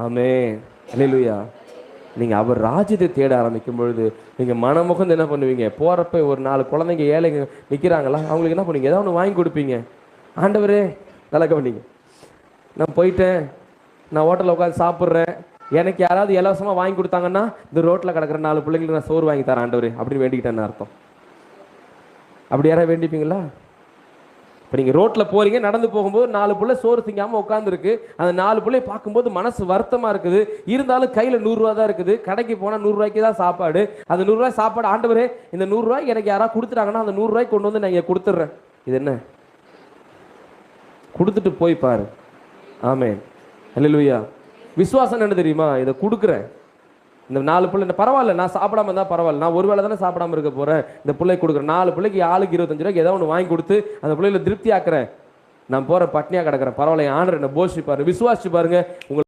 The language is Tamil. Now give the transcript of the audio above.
ஆமென். அல்லேலூயா. நீங்க அவர் ராஜ்யத்தை தேட ஆரம்பிக்கும் பொழுது நீங்க மனமுகந்து என்ன பண்ணுவீங்க? போறப்ப ஒரு 4 குழந்தைங்க ஏழைங்க நிக்கிறாங்களா, அவங்களுக்கு என்ன பண்ணுவீங்க? ஏதாவது ஒன்று வாங்கி கொடுப்பீங்க. ஆண்டவரே, நல்லா கவனிங்க, நான் போயிட்டேன், நான் ஹோட்டலில் உட்காந்து சாப்பிட்றேன், எனக்கு யாராவது இலவசமாக வாங்கி கொடுத்தாங்கன்னா இந்த ரோட்டில் கிடக்கிற 4 பிள்ளைங்களுக்கு நான் சோறு வாங்கி தரேன் ஆண்டவரே அப்படின்னு வேண்டிக்கிட்டேன்னு அர்த்தம். அப்படி யாராவது வேண்டிப்பீங்களா? இப்போ நீங்கள் ரோட்டில் போகிறீங்க, நடந்து போகும்போது 4 பிள்ளை சோறு திங்காமல் உட்காந்துருக்கு. அந்த 4 பிள்ளையை பார்க்கும்போது மனசு வருத்தமாக இருக்குது. இருந்தாலும் கையில் 100 ரூபா தான் இருக்குது. கடைக்கு போனால் 100 ரூபாய்க்கு தான் சாப்பாடு. அந்த 100 ரூபாய் சாப்பாடு, ஆண்டவரே இந்த 100 ரூபாய்க்கு எனக்கு யாராவது கொடுத்துட்டாங்கன்னா அந்த 100 ரூபாய்க்கு கொண்டு வந்து நான் இங்கே கொடுத்துட்றேன். இது என்ன? கொடுத்துட்டு போய் பாரு. ஆமென். அல்லேலூயா. விசுவாசம் என்ன தெரியுமா? இதை கொடுக்குறேன், இந்த 4 பிள்ளை பரவாயில்ல, நான் சாப்பிடாம இருந்தால் பரவாயில்ல, நான் ஒரு வேளை தானே சாப்பிடாம இருக்க போகிறேன், இந்த பிள்ளைக்கு கொடுக்குறேன். 4 பிள்ளைக்கு ஆளுக்கு 25 ரூபாய்க்கு ஏதாவது ஒன்று வாங்கி கொடுத்து அந்த பிள்ளைகளை திருப்தி ஆக்குறேன். நான் போகிற பட்னியாக கிடக்கிறேன், பரவாயில்ல, ஆண்டவர் என்னை போஷிப்பாரு. விசுவாசிச்சு பாருங்க.